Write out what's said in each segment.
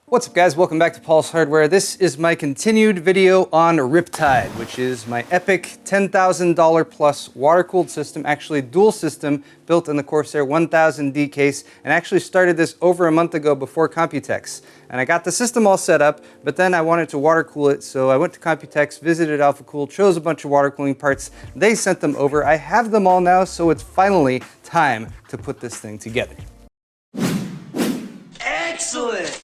What's up guys, welcome back to Paul's Hardware. This is my continued video on Riptide, which is my epic $10,000 plus water-cooled system, actually dual system, built in the Corsair 1000D case, and actually started this over a month ago before Computex. And I got the system all set up, but then I wanted to water cool it, so I went to Computex, visited Alphacool, chose a bunch of water cooling parts, they sent them over. I have them all now, so it's finally time to put this thing together. Excellent!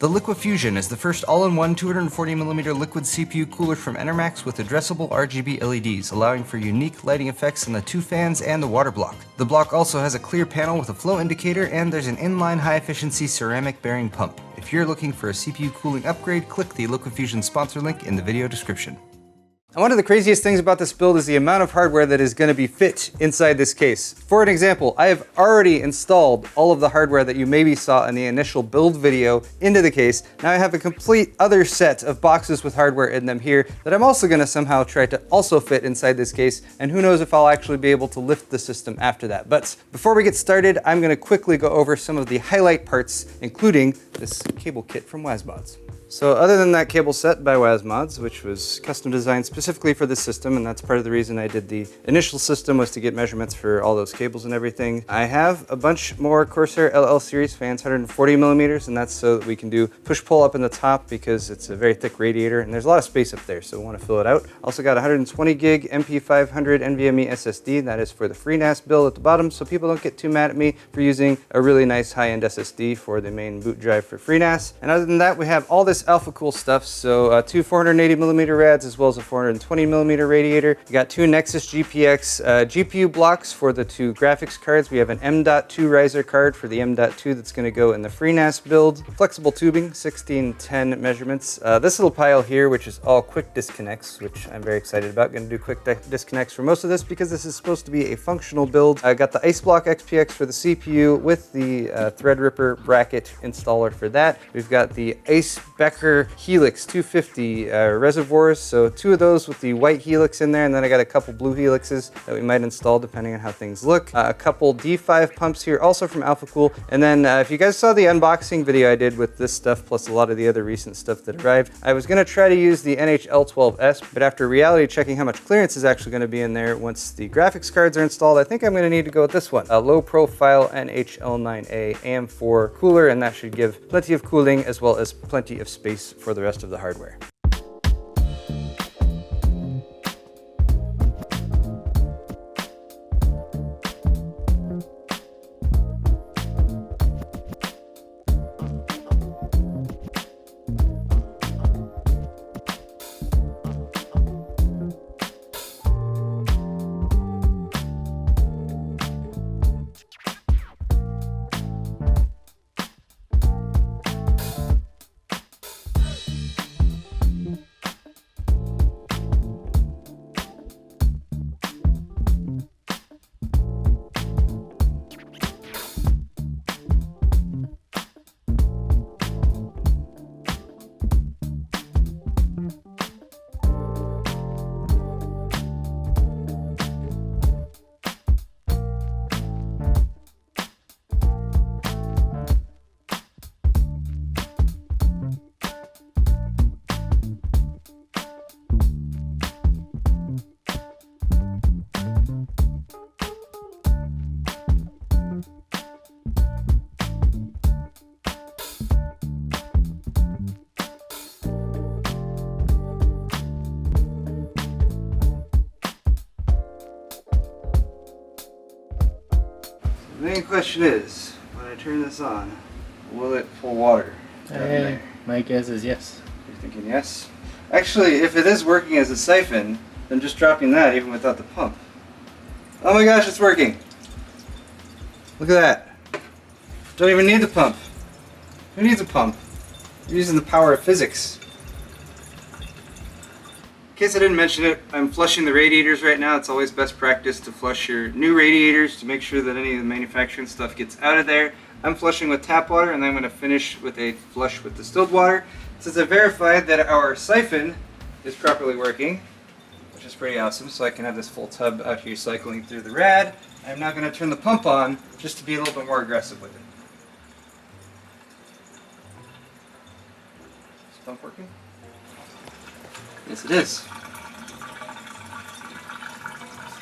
The LiquiFusion is the first all-in-one 240mm liquid CPU cooler from Enermax with addressable RGB LEDs, allowing for unique lighting effects in the two fans and the water block. The block also has a clear panel with a flow indicator, and there's an inline high-efficiency ceramic bearing pump. If you're looking for a CPU cooling upgrade, click the LiquiFusion sponsor link in the video description. And one of the craziest things about this build is the amount of hardware that is going to be fit inside this case. For an example, I have already installed all of the hardware that you maybe saw in the initial build video into the case. Now I have a complete other set of boxes with hardware in them here that I'm also going to somehow try to also fit inside this case, and who knows if I'll actually be able to lift the system after that. But before we get started, I'm going to quickly go over some of the highlight parts, including this cable kit from Wasmods. So other than that cable set by Wasmods, which was custom designed specifically for this system, and that's part of the reason I did the initial system, was to get measurements for all those cables and everything. I have a bunch more Corsair LL series fans, 140mm, and that's so that we can do push-pull up in the top because it's a very thick radiator and there's a lot of space up there, so we want to fill it out. Also got 120 gig MP500 NVMe SSD, that is for the FreeNAS build at the bottom, so people don't get too mad at me for using a really nice high-end SSD for the main boot drive for FreeNAS. And other than that, we have all this Alphacool stuff, so two 480mm rads as well as a 420mm radiator. We got two NexXxos GPX GPU blocks for the two graphics cards. We have an M.2 riser card for the M.2 that's going to go in the FreeNAS build. Flexible tubing, 1610 measurements. This little pile here, which is all quick disconnects, which I'm very excited about. Going to do quick disconnects for most of this because this is supposed to be a functional build. I got the Eisblock XPX for the CPU with the Threadripper bracket installer for that. We've got the Becker Helix 250 reservoirs, so two of those with the white helix in there, and then I got a couple blue helixes that we might install depending on how things look. A couple D5 pumps here, also from Alphacool, and then if you guys saw the unboxing video I did with this stuff plus a lot of the other recent stuff that arrived, I was going to try to use the NHL12S, but after reality checking how much clearance is actually going to be in there once the graphics cards are installed, I think I'm going to need to go with this one, a low profile NHL9A AM4 cooler, and that should give plenty of cooling as well as plenty of space for the rest of the hardware. The main question is, when I turn this on, will it pull water? My guess is yes. You're thinking yes? Actually, if it is working as a siphon, then just dropping that even without the pump. Oh my gosh, it's working! Look at that. Don't even need the pump. Who needs a pump? You're using the power of physics. In case I didn't mention it, I'm flushing the radiators right now. It's always best practice to flush your new radiators to make sure that any of the manufacturing stuff gets out of there. I'm flushing with tap water, and then I'm going to finish with a flush with distilled water. Since I verified that our siphon is properly working, which is pretty awesome, so I can have this full tub out here cycling through the rad, I'm now going to turn the pump on just to be a little bit more aggressive with it. Pump working? Yes, it is.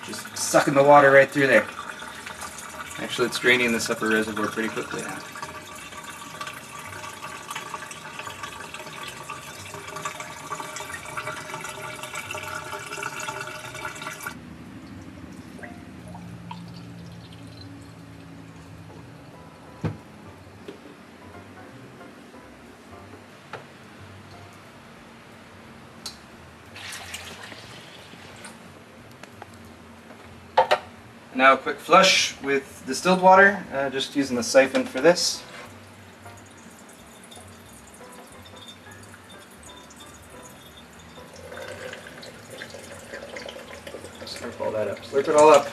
Just sucking the water right through there. Actually, it's draining this upper reservoir pretty quickly now. Now a quick flush with distilled water, just using the siphon for this. Slurp all that up. Slurp it all up.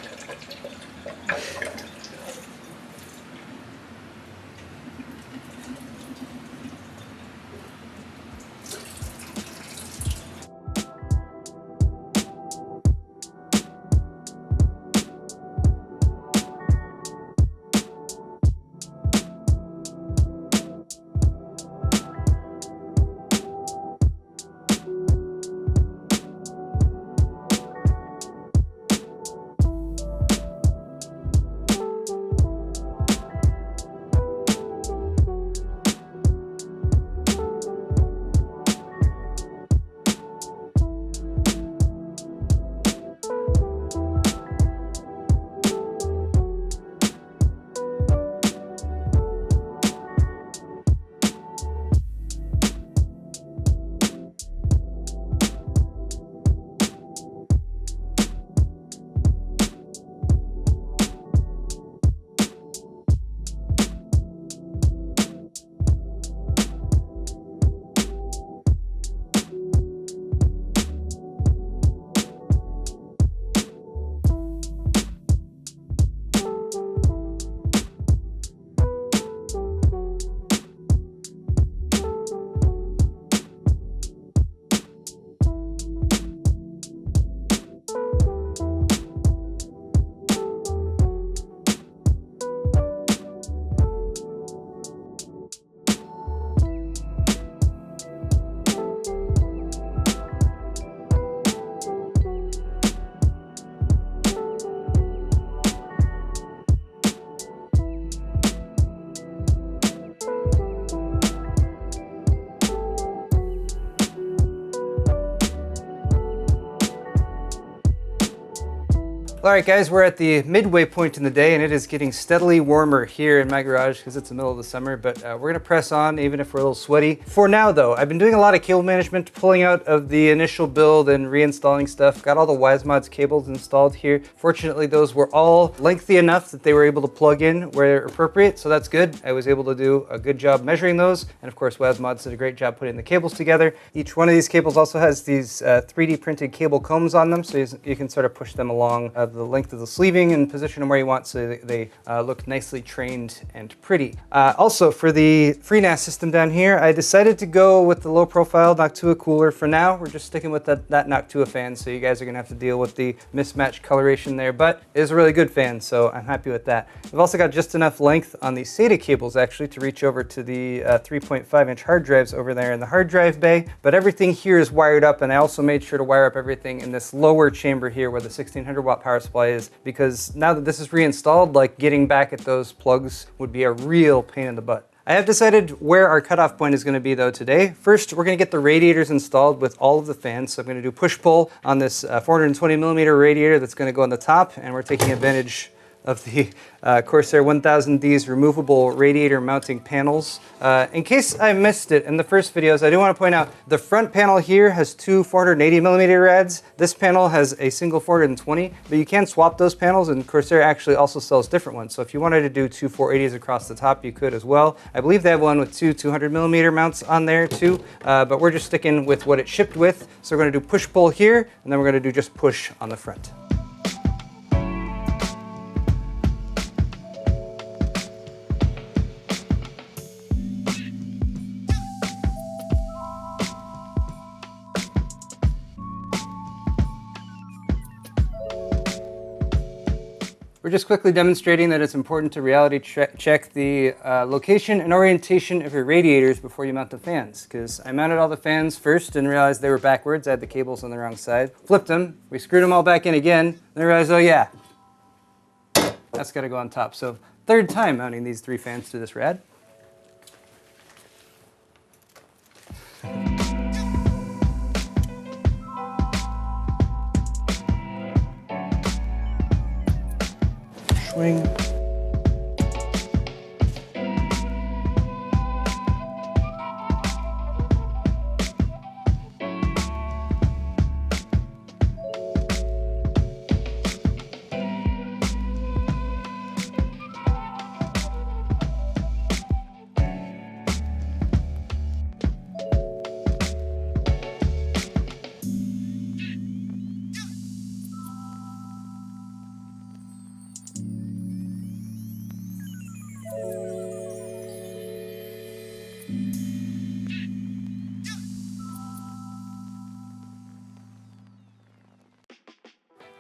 Alright guys, we're at the midway point in the day and it is getting steadily warmer here in my garage because it's the middle of the summer, but we're going to press on even if we're a little sweaty. For now though, I've been doing a lot of cable management, pulling out of the initial build and reinstalling stuff. Got all the WiseMods cables installed here. Fortunately, those were all lengthy enough that they were able to plug in where appropriate, so that's good. I was able to do a good job measuring those, and of course WiseMods did a great job putting the cables together. Each one of these cables also has these 3D printed cable combs on them, so you can sort of push them along the length of the sleeving and position them where you want so they look nicely trained and pretty. Also, for the FreeNAS system down here, I decided to go with the low profile Noctua cooler. For now, we're just sticking with that Noctua fan, so you guys are gonna have to deal with the mismatched coloration there, but it is a really good fan, so I'm happy with that. We've also got just enough length on the SATA cables actually to reach over to the 3.5-inch hard drives over there in the hard drive bay, but everything here is wired up, and I also made sure to wire up everything in this lower chamber here where the 1600 watt power supply is, because now that this is reinstalled, like getting back at those plugs would be a real pain in the butt. I have decided where our cutoff point is going to be though today. First, we're going to get the radiators installed with all of the fans. So I'm going to do push-pull on this 420mm radiator that's going to go on the top, and we're taking advantage of the Corsair 1000D's removable radiator mounting panels. In case I missed it in the first videos, I do want to point out the front panel here has two 480mm rads. This panel has a single 420, but you can swap those panels, and Corsair actually also sells different ones. So if you wanted to do two 480s across the top, you could as well. I believe they have one with two 200mm mounts on there too, but we're just sticking with what it shipped with. So we're going to do push-pull here, and then we're going to do just push on the front. We're We're just quickly demonstrating that it's important to reality check the location and orientation of your radiators before you mount the fans, because I mounted all the fans first and realized they were backwards. I had the cables on the wrong side. Flipped them, we screwed them all back in again, then I realized, oh yeah, that's got to go on top. So third time mounting these 3 fans to this rad. Swing.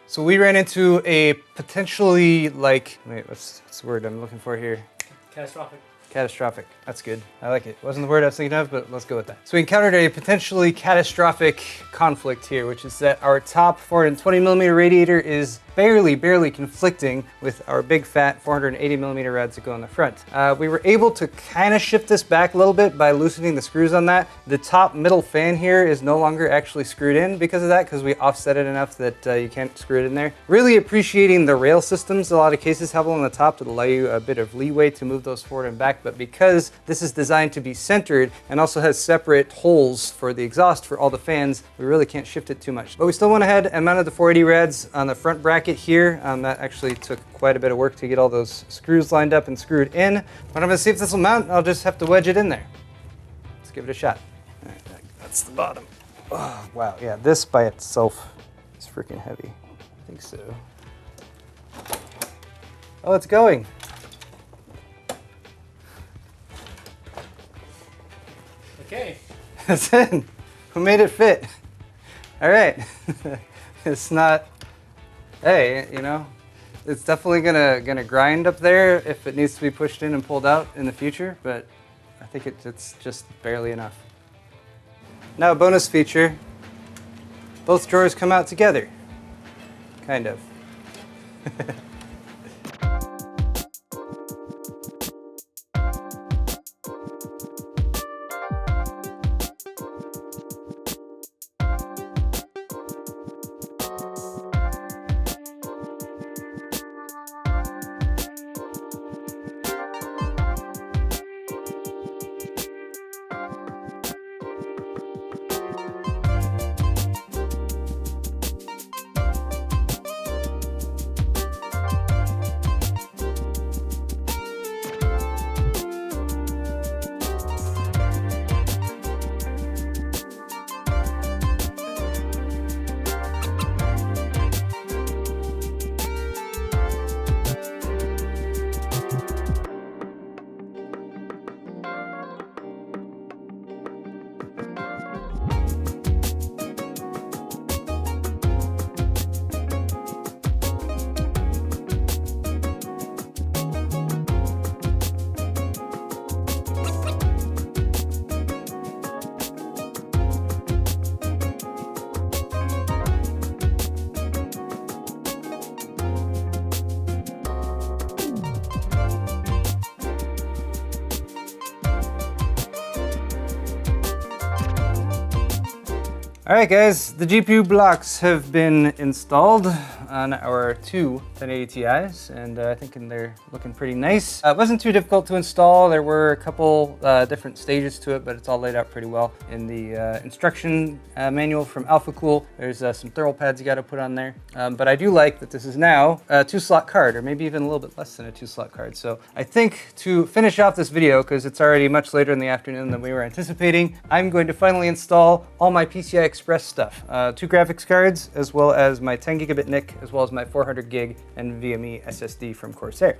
So we ran into a potentially what's the word I'm looking for here? Catastrophic. Catastrophic. That's good. I like it. Wasn't the word I was thinking of, but let's go with that. So we encountered a potentially catastrophic conflict here, which is that our top 420mm radiator is barely conflicting with our big fat 480mm rads that go on the front. We were able to kind of shift this back a little bit by loosening the screws on that. The top middle fan here is no longer actually screwed in because of that, because we offset it enough that you can't screw it in there. Really appreciating the rail systems. A lot of cases have one on the top to allow you a bit of leeway to move those forward and back, but because this is designed to be centered and also has separate holes for the exhaust for all the fans, we really can't shift it too much. But we still went ahead and mounted the 480 rads on the front bracket here. That actually took quite a bit of work to get all those screws lined up and screwed in. But I'm gonna see if this will mount. I'll just have to wedge it in there. Let's give it a shot. All right, that's the bottom. Oh, wow, yeah, this by itself is freaking heavy. I think so. Oh, it's going. Okay. That's in. We made it fit. All right. It's not, hey, you know, it's definitely gonna grind up there if it needs to be pushed in and pulled out in the future, but I think it's just barely enough. Now, a bonus feature, both drawers come out together, kind of. All right, guys, the GPU blocks have been installed on our two 1080 Ti's, and I think they're looking pretty nice. It wasn't too difficult to install. There were a couple different stages to it, but it's all laid out pretty well in the instruction manual from Alphacool. There's some thermal pads you got to put on there, but I do like that this is now a 2-slot card, or maybe even a little bit less than a 2-slot card. So I think to finish off this video, because it's already much later in the afternoon than we were anticipating, I'm going to finally install all my PCI Express stuff. 2 graphics cards, as well as my 10 gigabit NIC, as well as my 400 gig NVMe SSD from Corsair.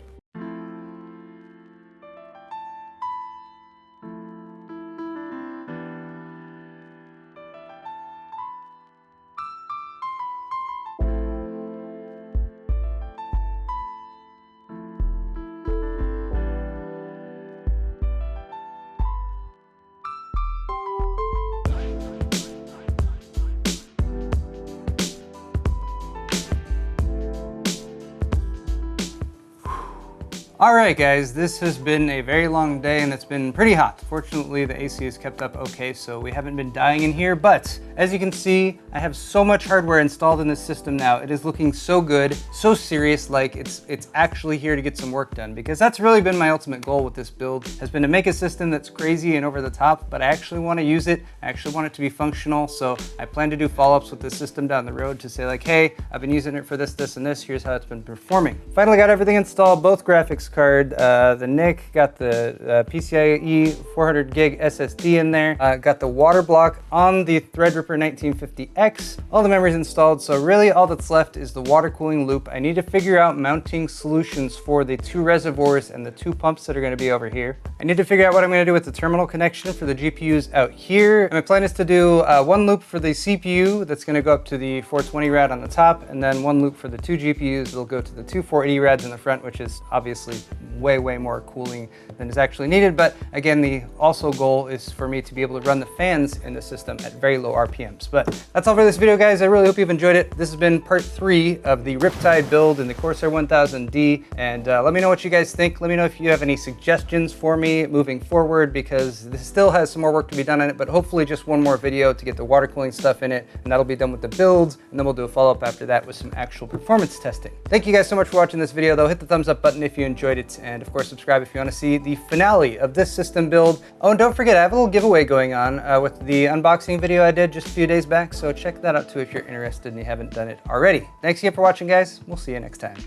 All right, guys, this has been a very long day and it's been pretty hot. Fortunately, the AC has kept up okay, so we haven't been dying in here, but as you can see, I have so much hardware installed in this system now. It is looking so good, so serious, like it's actually here to get some work done, because that's really been my ultimate goal with this build, has been to make a system that's crazy and over the top, but I actually want to use it. I actually want it to be functional, so I plan to do follow-ups with this system down the road to say like, hey, I've been using it for this, this, and this, here's how it's been performing. Finally got everything installed, both graphics card, the NIC, got the PCIe 400 gig SSD in there, got the water block on the Threadripper 1950X, all the memories installed, so really all that's left is the water cooling loop. I need to figure out mounting solutions for the 2 reservoirs and the 2 pumps that are going to be over here. I need to figure out what I'm going to do with the terminal connection for the GPUs out here. And my plan is to do 1 loop for the CPU that's going to go up to the 420 rad on the top, and then 1 loop for the 2 GPUs that'll go to the 2 480 rads in the front, which is obviously way more cooling than is actually needed. But again, the also goal is for me to be able to run the fans in the system at very low RPMs. But that's all for this video, guys. I really hope you've enjoyed it. This has been part 3 of the Riptide build in the Corsair 1000D, and let me know what you guys think. Let me know if you have any suggestions for me moving forward, because this still has some more work to be done on it, but hopefully just one more video to get the water cooling stuff in it, and that'll be done with the builds, and then we'll do a follow-up after that with some actual performance testing. Thank you guys so much for watching this video, though. Hit the thumbs up button if you enjoyed it, and of course subscribe if you want to see the finale of this system build. Oh, and don't forget, I have a little giveaway going on with the unboxing video I did just a few days back, so check that out too if you're interested and you haven't done it already. Thanks again for watching, guys. We'll see you next time.